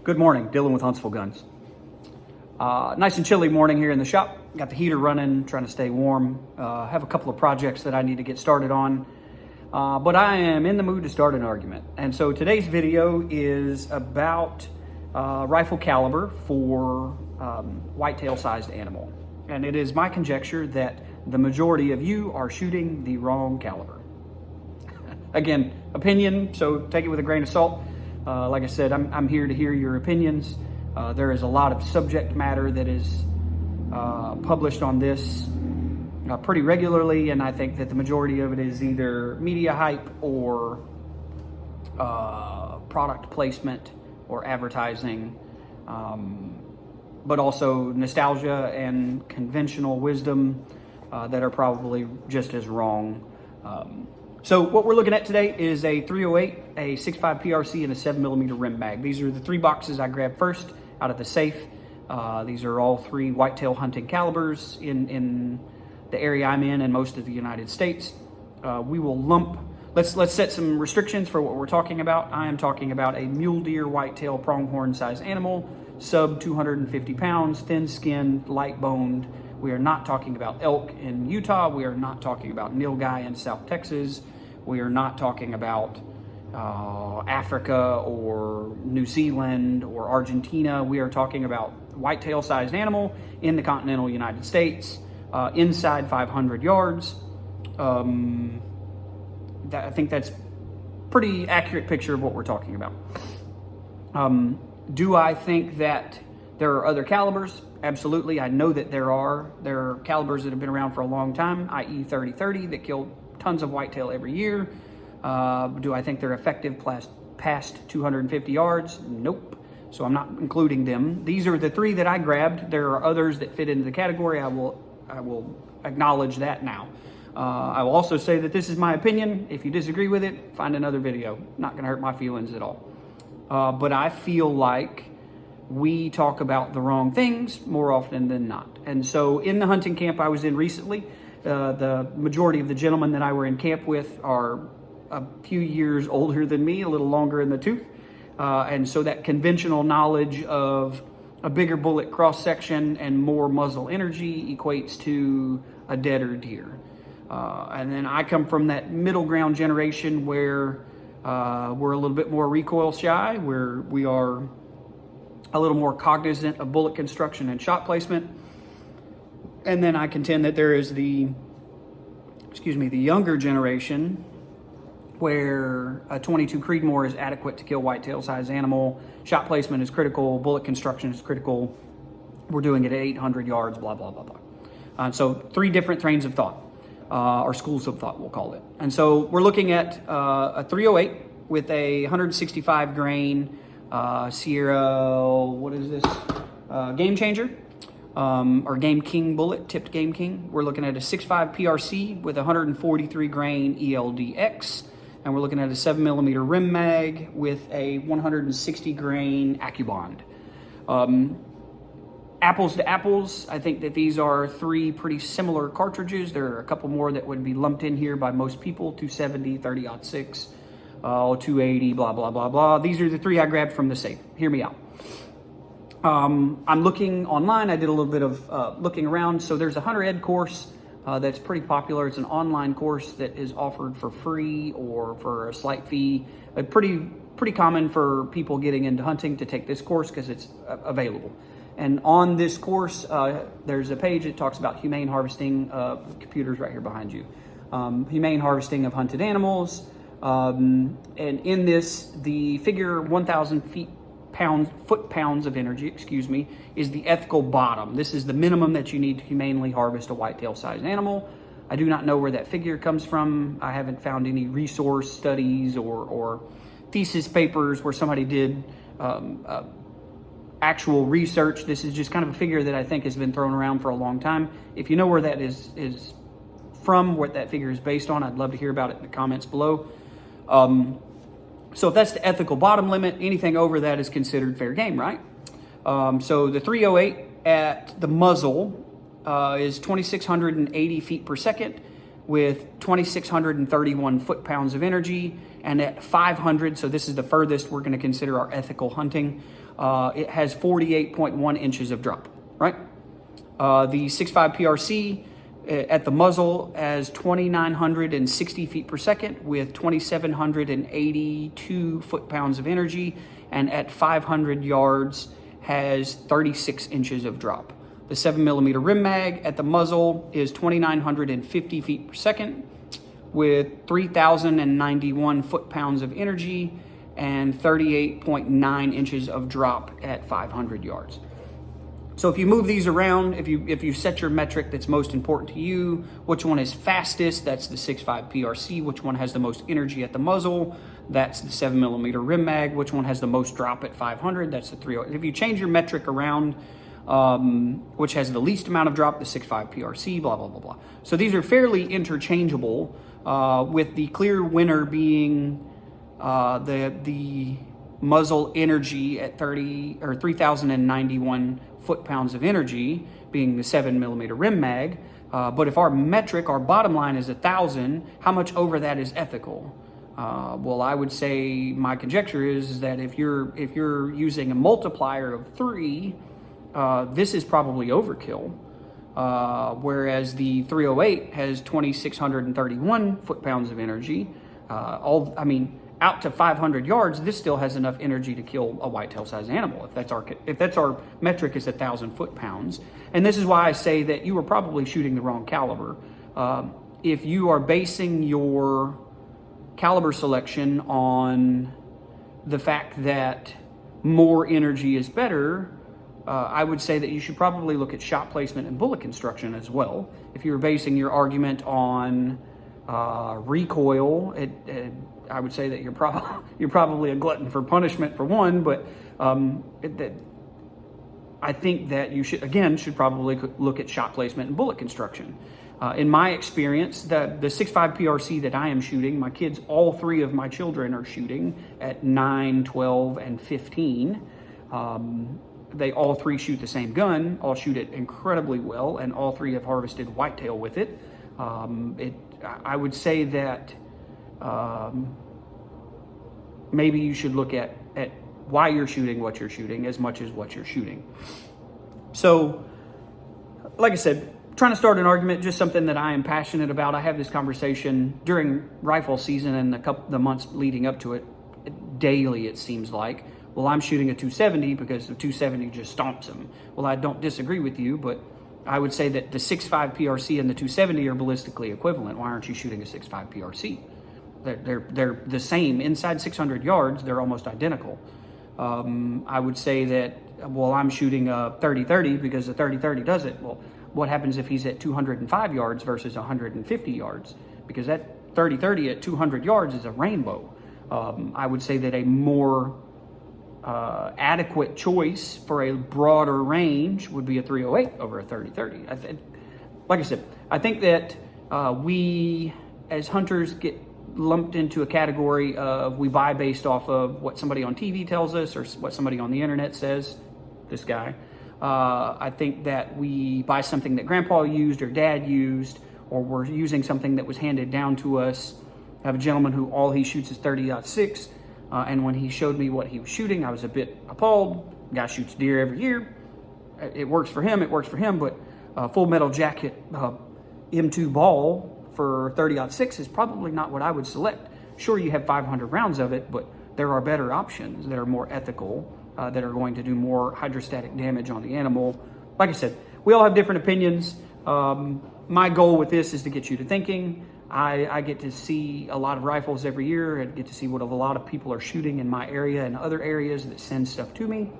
Good morning, Dylan with Huntsville Guns. Nice and chilly morning here in the shop. Got the heater running, trying to stay warm. Have a couple of projects that I need to get started on, but I am in the mood to start an argument. And so today's video is about rifle caliber for whitetail sized animal. And it is my conjecture that the majority of you are shooting the wrong caliber. Again, opinion, so take it with a grain of salt. Like I said, I'm here to hear your opinions. There is a lot of subject matter that is published on this pretty regularly, and I think that the majority of it is either media hype or product placement or advertising, but also nostalgia and conventional wisdom that are probably just as wrong. So what we're looking at today is a 308, a 6.5 PRC, and a 7mm rim mag. These are the three boxes I grabbed first out of the safe. These are all three whitetail hunting calibers in the area I'm in and most of the United States. We will lump, let's set some restrictions for what we're talking about. I am talking about a mule deer whitetail pronghorn size animal, sub 250 pounds, thin skinned, light boned. We are not talking about elk in Utah. We are not talking about nilgai in South Texas. We are not talking about Africa or New Zealand or Argentina. We are talking about whitetail-sized animal in the continental United States, inside 500 yards. I think that's pretty accurate picture of what we're talking about. Do I think that there are other calibers? Absolutely. I know that there are. There are calibers that have been around for a long time, i.e. 30-30, that kill tons of whitetail every year. Do I think they're effective past 250 yards? Nope. So I'm not including them. These are the three that I grabbed. There are others that fit into the category. I will acknowledge that now. I will also say that this is my opinion. If you disagree with it, find another video. Not going to hurt my feelings at all. But I feel like we talk about the wrong things more often than not. And so in the hunting camp I was in recently, the majority of the gentlemen that I were in camp with are a few years older than me, a little longer in the tooth. And so that conventional knowledge of a bigger bullet cross section and more muzzle energy equates to a deader deer. And then I come from that middle ground generation where we're a little bit more recoil shy, where we are a little more cognizant of bullet construction and shot placement. And then I contend that there is the younger generation where a 22 Creedmoor is adequate to kill whitetail size animal. Shot placement is critical, bullet construction is critical. We're doing it at 800 yards, blah, blah, blah, blah. So three different trains of thought, or schools of thought, we'll call it. And so we're looking at a 308 with a 165 grain Sierra, what is this? Game Changer, or Game King bullet, tipped Game King. We're looking at a 6.5 PRC with 143 grain ELDX, and we're looking at a 7mm rim mag with a 160 grain AccuBond. Apples to apples, I think that these are three pretty similar cartridges. There are a couple more that would be lumped in here by most people, 270, 30-06. 280, blah, blah, blah, blah. These are the three I grabbed from the safe. Hear me out. I'm looking online. I did a little bit of looking around. So there's a Hunter Ed course that's pretty popular. It's an online course that is offered for free or for a slight fee. Pretty common for people getting into hunting to take this course because it's available. And on this course, there's a page that talks about humane harvesting. The computer's right here behind you. Humane harvesting of hunted animals. And in this, the figure 1,000 foot-pounds of energy, is the ethical bottom. This is the minimum that you need to humanely harvest a whitetail-sized animal. I do not know where that figure comes from. I haven't found any resource studies or thesis papers where somebody did actual research. This is just kind of a figure that I think has been thrown around for a long time. If you know where that is from, what that figure is based on, I'd love to hear about it in the comments below. So if that's the ethical bottom limit, anything over that is considered fair game, right? So the 308 at the muzzle is 2,680 feet per second with 2,631 foot-pounds of energy, and at 500, so this is the furthest we're going to consider our ethical hunting, it has 48.1 inches of drop, right? The 6.5 PRC at the muzzle has 2,960 feet per second with 2,782 foot-pounds of energy, and at 500 yards has 36 inches of drop. The 7mm rim mag at the muzzle is 2,950 feet per second with 3,091 foot-pounds of energy and 38.9 inches of drop at 500 yards. So if you move these around, if you set your metric that's most important to you, which one is fastest, that's the 6.5 PRC, which one has the most energy at the muzzle, that's the 7mm rim mag, which one has the most drop at 500, that's the 308. If you change your metric around, which has the least amount of drop, the 6.5 PRC, blah, blah, blah, blah. So these are fairly interchangeable, with the clear winner being the muzzle energy at 3,091 foot-pounds of energy, being the 7mm rim mag. But if our metric, our bottom line is 1,000, how much over that is ethical? Well, I would say my conjecture is that if you're using a multiplier of 3, this is probably overkill, whereas the 308 has 2,631 foot-pounds of energy. Out to 500 yards, this still has enough energy to kill a whitetail-sized animal. If that's our metric is 1,000 foot-pounds, and this is why I say that you are probably shooting the wrong caliber. If you are basing your caliber selection on the fact that more energy is better, I would say that you should probably look at shot placement and bullet construction as well. If you're basing your argument on recoil, I would say that you're probably a glutton for punishment for one, but I think that you should probably look at shot placement and bullet construction. In my experience, the 6.5 PRC that I am shooting, my kids, all 3 of my children are shooting at 9, 12, and 15. They all 3 shoot the same gun, all shoot it incredibly well, and all 3 have harvested whitetail with it. I would say that maybe you should look at why you're shooting what you're shooting as much as what you're shooting. So, like I said, trying to start an argument, just something that I am passionate about. I have this conversation during rifle season and the months leading up to it, daily it seems like. Well, I'm shooting a 270 because the 270 just stomps them. Well, I don't disagree with you, but I would say that the 6.5 PRC and the 270 are ballistically equivalent. Why aren't you shooting a 6.5 PRC? They're the same. Inside 600 yards, they're almost identical. I would say that, well, I'm shooting a 30-30 because the 30-30 does it. Well, what happens if he's at 205 yards versus 150 yards? Because that 30-30 at 200 yards is a rainbow. I would say that a more adequate choice for a broader range would be a 308 over a 30-30. Like I said, I think that we as hunters get lumped into a category of we buy based off of what somebody on TV tells us or what somebody on the internet says, this guy. I think that we buy something that grandpa used or dad used, or we're using something that was handed down to us. I have a gentleman who all he shoots is 30-06. And when he showed me what he was shooting, I was a bit appalled. Guy shoots deer every year. It works for him, but Full Metal Jacket M2 ball for 30-06 is probably not what I would select. Sure, you have 500 rounds of it, but there are better options that are more ethical, that are going to do more hydrostatic damage on the animal. Like I said, we all have different opinions. My goal with this is to get you to thinking. I get to see a lot of rifles every year. I get to see what a lot of people are shooting in my area and other areas that send stuff to me.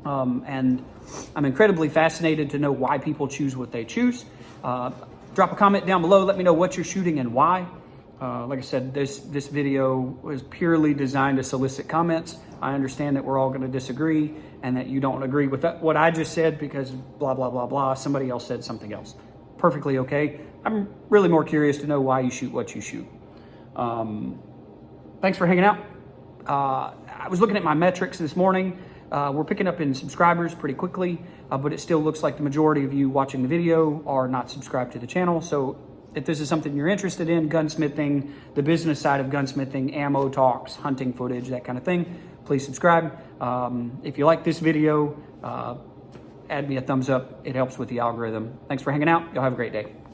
And I'm incredibly fascinated to know why people choose what they choose. Drop a comment down below. Let me know what you're shooting and why. Like I said, this video was purely designed to solicit comments. I understand that we're all going to disagree and that you don't agree with what I just said because blah, blah, blah, blah. Somebody else said something else. Perfectly okay. I'm really more curious to know why you shoot what you shoot. Thanks for hanging out. I was looking at my metrics this morning. We're picking up in subscribers pretty quickly, but it still looks like the majority of you watching the video are not subscribed to the channel. So if this is something you're interested in, gunsmithing, the business side of gunsmithing, ammo talks, hunting footage, that kind of thing, please subscribe. If you like this video, add me a thumbs up. It helps with the algorithm. Thanks for hanging out. Y'all have a great day.